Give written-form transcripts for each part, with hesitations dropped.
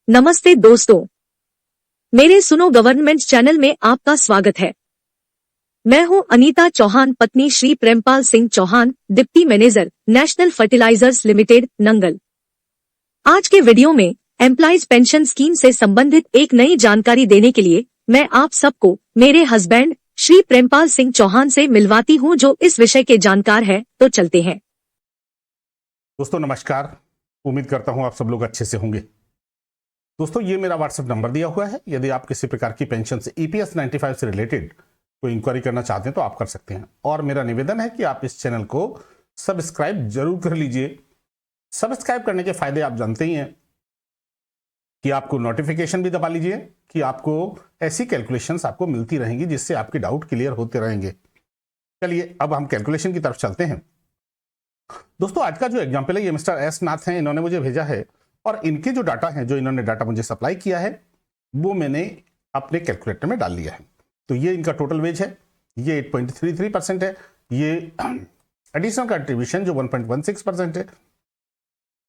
नमस्ते दोस्तों, मेरे सुनो गवर्नमेंट चैनल में आपका स्वागत है। मैं हूं अनीता चौहान, पत्नी Shri Prempal Singh Chauhan, deputy manager, National Fertilizers Limited, Nangal. आज के वीडियो में एम्प्लॉइज पेंशन स्कीम से संबंधित एक नई जानकारी देने के लिए मैं आप सबको मेरे हस्बैंड श्री प्रेमपाल सिंह चौहान से मिलवाती हूं, जो इस विषय के जानकार है। तो चलते हैं। दोस्तों नमस्कार, उम्मीद करता हूं आप सब लोग अच्छे से होंगे। दोस्तों ये मेरा व्हाट्सएप नंबर दिया हुआ है, यदि आप किसी प्रकार की पेंशन से EPS 95 से रिलेटेड कोई इंक्वायरी करना चाहते हैं तो आप कर सकते हैं। और मेरा निवेदन है कि आप इस चैनल को सब्सक्राइब जरूर कर लीजिए। सब्सक्राइब करने के फायदे आप जानते ही हैं कि आपको नोटिफिकेशन भी दबा लीजिए कि आपको ऐसी कैलकुलेशंस आपको मिलती रहेंगी जिससे आपके डाउट क्लियर होते रहेंगे। चलिए अब हम कैलकुलेशन की तरफ चलते हैं। दोस्तों आज का जो एग्जाम्पल है ये मिस्टर एस नाथ हैं, इन्होंने मुझे भेजा है और इनके जो डाटा है, जो इन्होंने डाटा मुझे सप्लाई किया है, वो मैंने अपने कैलकुलेटर में डाल लिया है। तो ये इनका टोटल वेज है, ये 8.33% है, ये एडिशनल कंट्रीब्यूशन जो 1.16% है,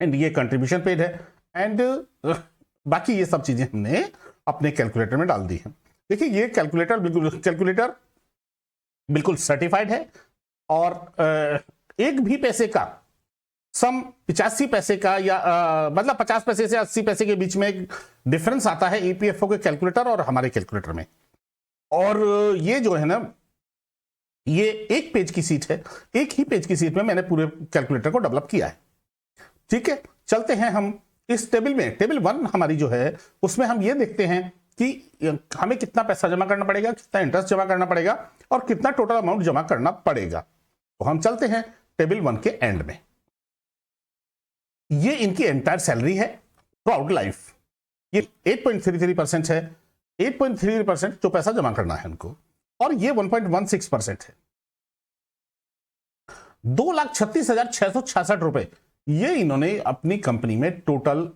एंड ये कंट्रीब्यूशन पेड है, एंड बाकी ये सब चीजें हमने अपने कैलकुलेटर में डाल दी है। देखिए ये कैलकुलेटर बिल्कुल सर्टिफाइड है और एक भी पैसे का सम 85 पैसे का या मतलब 50 पैसे से 80 पैसे के बीच में एक डिफरेंस आता है EPFO के कैलकुलेटर और हमारे कैलकुलेटर में। और ये जो है ना, ये एक पेज की सीट है, एक ही पेज की सीट में मैंने पूरे कैलकुलेटर को डेवलप किया है। ठीक है, चलते हैं हम इस टेबल में। टेबल 1 हमारी जो है उसमें हम ये देखते हैं कि हमें कितना पैसा जमा करना पड़ेगा, कितना इंटरेस्ट जमा करना पड़ेगा और कितना टोटल अमाउंट जमा करना पड़ेगा। तो हम चलते हैं टेबल 1 के एंड में। ये इनकी एंटायर सैलरी है थ्रू लाइफ, ये 8.33% है। 8.33% जो पैसा जमा करना है इनको, और ये 1.16% है। 2,36,666 रुपए ये इन्होंने अपनी कंपनी में टोटल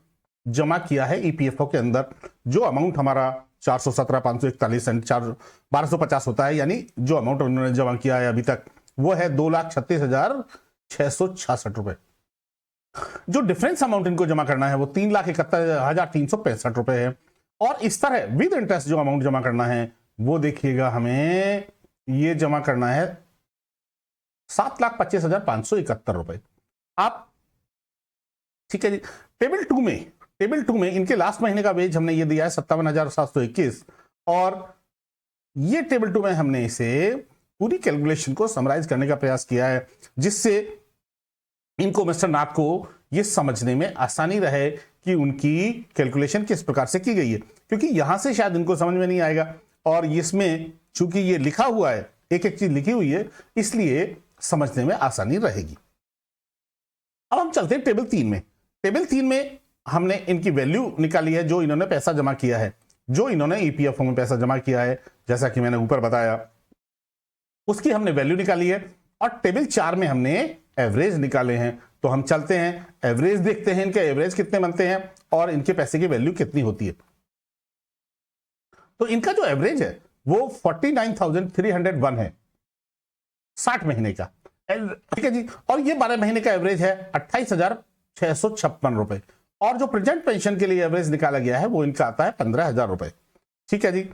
जमा किया है EPFO के अंदर। जो अमाउंट हमारा 417,541 एंड 1250 होता है, यानी जो अमाउंट उन्होंने जमा किया है अभी तक वो है 2,36,666 रुपए। जो डिफरेंस अमाउंट इनको जमा करना है वो 3,71,365 रुपए है। और इस तरह विद इंटरेस्ट जो अमाउंट जमा करना है वो देखिएगा, हमें ये जमा करना है 7,25,571 रुपए। आप ठीक है जी। टेबल टू में इनके लास्ट महीने का वेज हमने ये दिया है 57,721, और ये टेबल 2 में हमने इसे पूरी कैलकुलेशन को समराइज करने का प्रयास किया है, जिससे इनको मिस्टर नाथ को यह समझने में आसानी रहे कि उनकी कैलकुलेशन किस प्रकार से की गई है, क्योंकि यहां से शायद इनको समझ में नहीं आएगा। और इसमें चूंकि ये लिखा हुआ है, एक एक चीज लिखी हुई है, इसलिए समझने में आसानी रहेगी। अब हम चलते हैं टेबल 3 में। टेबल 3 में हमने इनकी वैल्यू निकाली है, जो इन्होंने पैसा जमा किया है, जो इन्होंने EPFO में पैसा जमा किया है, जैसा कि मैंने ऊपर बताया, उसकी हमने वैल्यू निकाली है। और टेबल 4 में हमने एवरेज निकाले हैं। तो हम चलते हैं एवरेज देखते हैं, इनके एवरेज कितने बनते हैं और इनके पैसे की वैल्यू कितनी होती है। तो इनका जो एवरेज है वो 49,301 है 60 महीने का। ठीक है जी। और ये 12 महीने का एवरेज है 28,656 रुपए। और जो प्रेजेंट पेंशन के लिए एवरेज निकाला गया है वो इनका आता है 15,000 रुपए। ठीक है जी।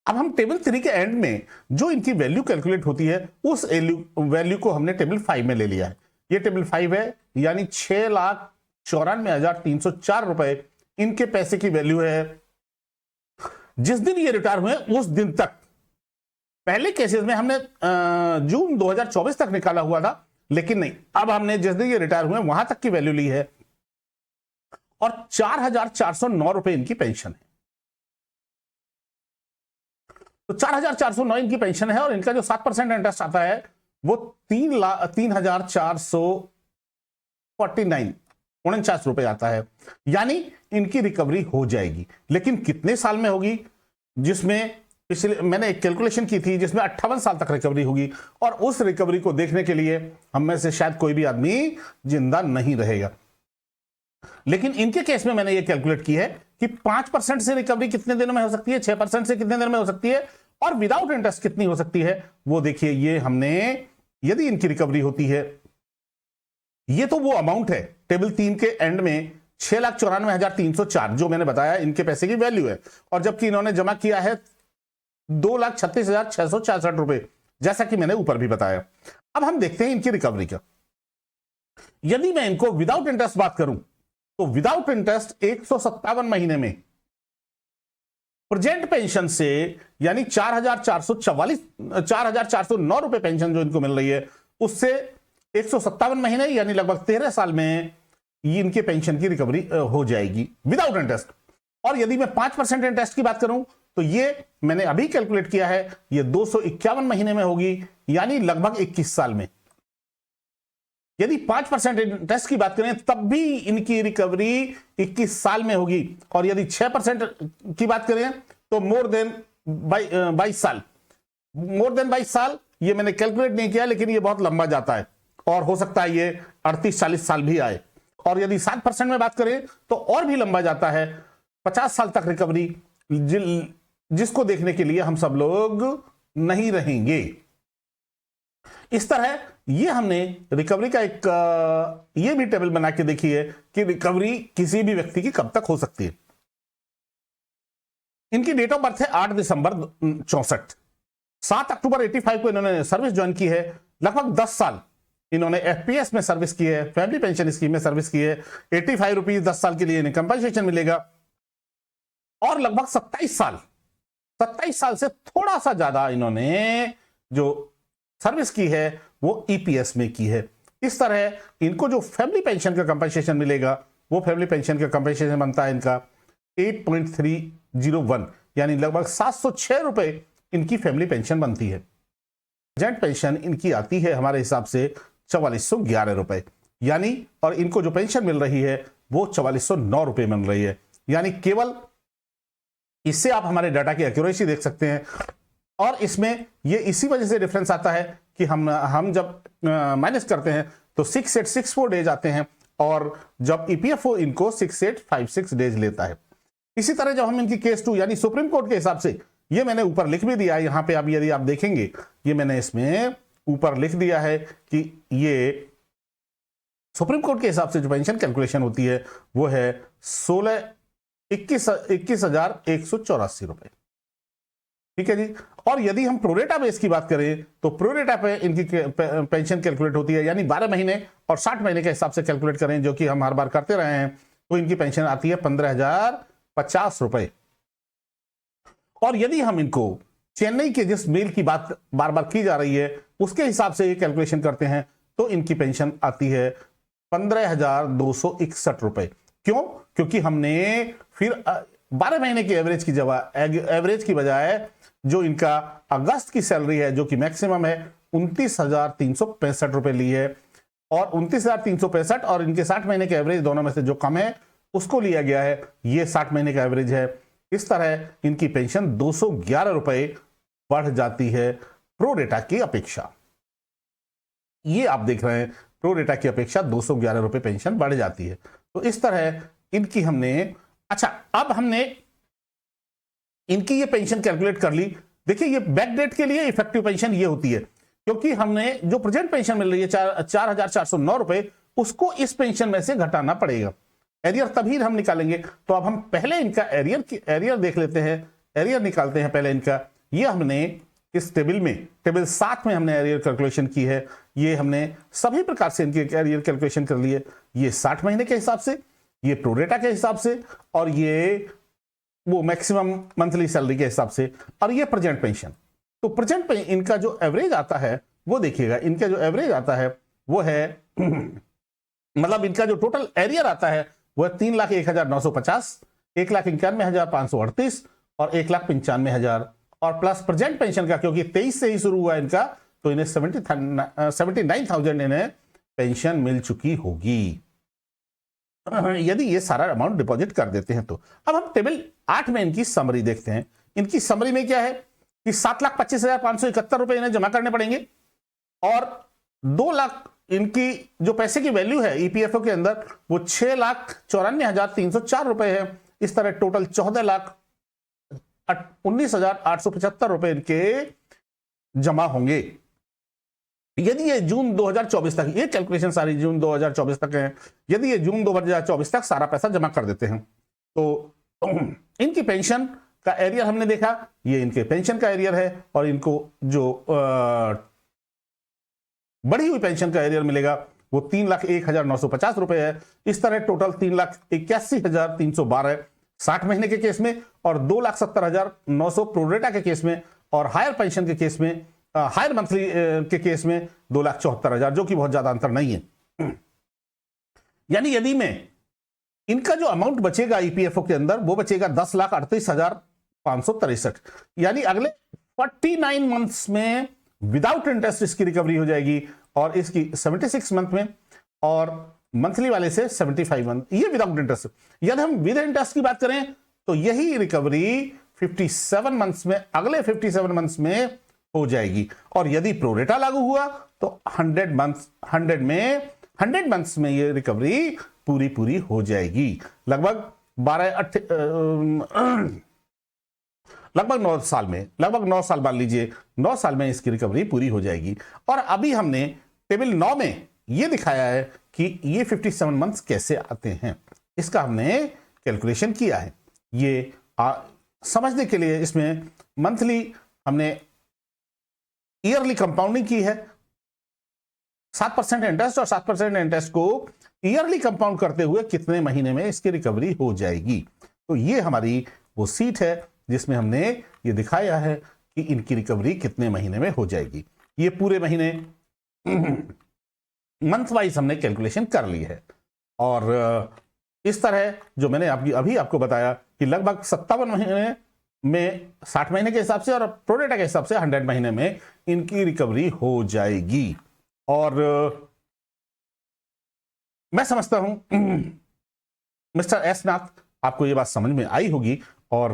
अब हम टेबल 3 के एंड में जो इनकी वैल्यू कैलकुलेट होती है उस वैल्यू को हमने टेबल 5 में ले लिया है। ये टेबल 5 है, यानी 6,94,304 रुपए इनके पैसे की वैल्यू है। जिस दिन ये रिटायर हुए उस दिन तक, पहले केसेस में हमने जून 2024 तक निकाला हुआ था, लेकिन नहीं, अब हमने जिस दिन ये रिटायर हुए वहां तक की वैल्यू ली है। और 4,409 रुपए इनकी पेंशन है। तो 4,409 इनकी पेंशन है और इनका जो 7% इंटरेस्ट आता है वो 3,449 रुपए आता है। यानी इनकी रिकवरी हो जाएगी, लेकिन कितने साल में होगी? जिसमें पिछले मैंने एक कैलकुलेशन की थी जिसमें 58 साल तक रिकवरी होगी, और उस रिकवरी को देखने के लिए हम में से शायद कोई भी आदमी जिंदा नहीं रहेगा। लेकिन इनके केस में मैंने ये कैलकुलेट की है कि 5% से रिकवरी कितने दिनों में हो सकती है, 6% से कितने दिन में हो सकती है, और विदाउट इंटरेस्ट कितनी हो सकती है वो देखिए। ये हमने, यदि इनकी रिकवरी होती है, ये तो वो अमाउंट है टेबल 3 के एंड में 6,94,304 जो मैंने बताया इनके पैसे की वैल्यू है, और जबकि इन्होंने जमा किया है 2,36,666 रुपए, जैसा कि मैंने ऊपर भी बताया। अब हम देखते हैं इनकी रिकवरी का। यदि मैं इनको विदाउट इंटरेस्ट बात करूं तो विदाउट इंटरेस्ट 157 महीने में प्रेजेंट पेंशन से, यानी 4,409 रुपए पेंशन जो इनको मिल रही है, उससे 157 महीने यानी लगभग 13 साल में ये इनके पेंशन की रिकवरी हो जाएगी विदाउट इंटरेस्ट। और यदि मैं 5% इंटरेस्ट की बात करूं तो ये मैंने अभी कैलकुलेट किया है, ये 251 महीने में होगी, यानी लगभग 21 साल में। यदि 5% इंटरेस्ट की बात करें तब भी इनकी रिकवरी 21 साल में होगी, और यदि 6% की बात करें तो मोर देन 22 साल। मोर देन 22 साल ये मैंने कैलकुलेट नहीं किया, लेकिन ये बहुत लंबा जाता है और हो सकता है ये 38-40 साल भी आए। और यदि 7% में बात करें तो और भी लंबा जाता है, 50 साल तक रिकवरी, जिसको देखने के लिए हम सब लोग नहीं रहेंगे। इस तरह ये हमने रिकवरी का एक ये भी टेबल बना के देखी है कि रिकवरी किसी भी व्यक्ति की कब तक हो सकती है। इनकी डेट ऑफ बर्थ है 8 दिसंबर 64। 7 अक्टूबर 85 को इन्होंने सर्विस ज्वाइन की है। लगभग 10 साल इन्होंने एफपीएस में सर्विस की है, फैमिली पेंशन स्कीम में सर्विस की है। 85 रुपीज 10 साल के लिए इन्हें कंपनसेशन मिलेगा। और लगभग 27 साल से थोड़ा सा ज्यादा इन्होंने जो सर्विस की है वो ईपीएस में की है। इस तरह इनको जो फैमिली पेंशन का कंपनसेशन मिलेगा, वो फैमिली पेंशन का कंपनसेशन बनता है इनका 8.301, यानी लगभग 706 रुपए इनकी फैमिली पेंशन बनती है। प्रेजेंट पेंशन इनकी आती है हमारे हिसाब से 4411 रुपए, यानी, और इनको जो पेंशन मिल रही है वो 4409 रुपए मिल रही है। यानी केवल इससे आप हमारे डाटा की एक्यूरेसी देख सकते हैं। और इसमें ये इसी वजह से डिफरेंस आता है कि हम जब माइनस करते हैं तो 6864 डेज आते हैं, और जब ईपीएफओ इनको 6856 डेज लेता है। इसी तरह जब हम इनकी केस 2 यानी सुप्रीम कोर्ट के हिसाब से, ये मैंने ऊपर लिख भी दिया है यहां पे, अब यदि आप देखेंगे ये मैंने इसमें ऊपर लिख दिया है कि ये सुप्रीम कोर्ट के हिसाब से जो पेंशन कैलकुलेशन होती है वो है 21,184 रुपए। ठीक है जी। और यदि हम प्रोरेटा बेस की बात करें तो प्रोरेटा पे इनकी पेंशन कैलकुलेट होती है, यानी 12 महीने और 60 महीने के हिसाब से कैलकुलेट करें, जो कि हम हर बार करते रहे हैं, तो इनकी पेंशन आती है 15,050 रुपए। और यदि हम इनको चेन्नई के जिस मेल की बात बार बार की जा रही है उसके हिसाब से ये कैलकुलेशन करते हैं तो इनकी पेंशन आती है 15,261 रुपए। क्यों? क्योंकि हमने फिर 12 महीने की एवरेज की बजाय जो इनका अगस्त की सैलरी है, जो कि मैक्सिमम है 29,365 रुपए ली है, और 29,365 और इनके 60 महीने के एवरेज दोनों में से जो कम है उसको लिया गया है, ये 60 महीने का एवरेज है। इस तरह इनकी पेंशन 211 रुपए बढ़ जाती है प्रोरेटा की अपेक्षा। ये आप देख रहे हैं, प्रोरेटा की अपेक्षा 211 रुपए पेंशन बढ़ जाती है। तो इस तरह इनकी हमने, अच्छा अब हमने इनकी ये पेंशन कैलकुलेट कर ली। देखिए ये बैक डेट के लिए इफेक्टिव पेंशन ये होती है, क्योंकि हमने जो प्रेजेंट पेंशन मिल रही है 4,409 रुपए, उसको इस पेंशन में से घटाना पड़ेगा। एरियर तभी हम निकालेंगे। तो अब हम पहले इनका एरियर देख लेते हैं, एरियर निकालते हैं पहले इनका। ये हमने इस टेबल में, टेबल 7 में हमने एरियर कैलकुलेशन की है। ये हमने सभी प्रकार से इनकी एरियर कैलकुलेशन कर ली है। ये 60 महीने के हिसाब से, ये प्रोरेटा के हिसाब से, और ये वो मैक्सिमम मंथली सैलरी के हिसाब से, और ये प्रेजेंट पेंशन। तो प्रेजेंट पे इनका जो एवरेज आता है वो देखिएगा, इनका जो एवरेज आता है वो है मतलब इनका जो टोटल एरियर आता है वो है 3,01,950, 1,91,538 और 1,95,000, और प्लस प्रेजेंट पेंशन का, क्योंकि 23 से ही शुरू हुआ इनका, तो इन्हें 79,000 इन्हें पेंशन मिल चुकी होगी यदि ये सारा अमाउंट डिपॉजिट कर देते हैं तो। अब हम टेबल 8 में इनकी समरी देखते हैं। इनकी समरी में क्या है कि 7,25,571 रुपए इन्हें जमा करने पड़ेंगे, और 2 लाख इनकी जो पैसे की वैल्यू है ईपीएफओ के अंदर वो 6,94,304 रुपए है। इस तरह टोटल 14,19,875 रुपए इनके जमा होंगे। यदि ये जून 2024 तक, ये कैलकुलेशन सारी जून 2024 तक है, यदि ये जून 2024 तक सारा पैसा जमा कर देते हैं तो इनकी पेंशन का एरियर हमने देखा, ये इनके पेंशन का एरियर है और इनको जो बढ़ी हुई पेंशन का एरियर मिलेगा वो 3,01,950 रुपए है। इस तरह टोटल 3,81,312 60 महीने के केस में और 2,70,900 प्रोरेटा के केस में और हायर पेंशन के केस में, हायर मंथली के केस में 2,74,000, जो कि बहुत ज्यादा अंतर नहीं है। यानी यदि मैं इनका जो अमाउंट बचेगा ईपीएफओ के अंदर वो बचेगा 10,38,563, यानी अगले 49 मंथ्स में विदाउट इंटरेस्ट इसकी रिकवरी हो जाएगी और इसकी 76 मंथ में और मंथली वाले से 75 मंथ, ये विदाउट इंटरेस्ट। यदि हम विद इंटरेस्ट की बात करें तो यही रिकवरी 57 मंथ्स में, अगले 57 मंथ्स में हो जाएगी और यदि प्रोरेटा लागू हुआ तो 100 मंथ्स में ये रिकवरी पूरी हो जाएगी। लगभग 9 साल में, लगभग 9 साल मान लीजिए, 9 साल में इसकी रिकवरी पूरी हो जाएगी। और अभी हमने टेबल 9 में ये दिखाया है कि ये 57 मंथ्स कैसे आते हैं, इसका हमने कैलकुलेशन किया है। ये समझने के लिए इसमें मंथली हमने ईयरली कंपाउंडिंग की है, 7% इंटरेस्ट और 7% इंटरेस्ट को ईयरली कंपाउंड करते हुए कितने महीने में इसकी रिकवरी हो जाएगी। तो ये हमारी वो सीट है जिसमें हमने ये दिखाया है कि इनकी रिकवरी कितने महीने में हो जाएगी। ये पूरे महीने मंथ वाइज हमने कैलकुलेशन कर ली है और इस तरह जो मैंने अभी आपको बताया कि लगभग 57 महीने में 60 महीने के हिसाब से और प्रोरेटा के हिसाब से 100 महीने में इनकी रिकवरी हो जाएगी। और मैं समझता हूं मिस्टर एस नाथ आपको ये बात समझ में आई होगी और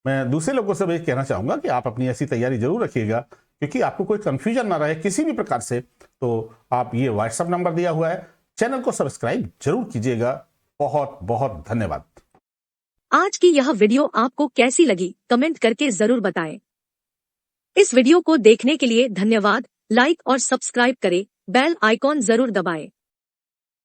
मैं दूसरे लोगों से भी कहना चाहूंगा कि आप अपनी ऐसी तैयारी जरूर रखिएगा, क्योंकि आपको कोई कंफ्यूजन ना रहे किसी भी प्रकार से। तो आप ये व्हाट्सएप नंबर दिया हुआ है, चैनल को सब्सक्राइब जरूर कीजिएगा। बहुत बहुत धन्यवाद। आज की यह वीडियो आपको कैसी लगी कमेंट करके जरूर बताएं। इस वीडियो को देखने के लिए धन्यवाद। लाइक और सब्सक्राइब करें, बेल आइकॉन जरूर दबाएं।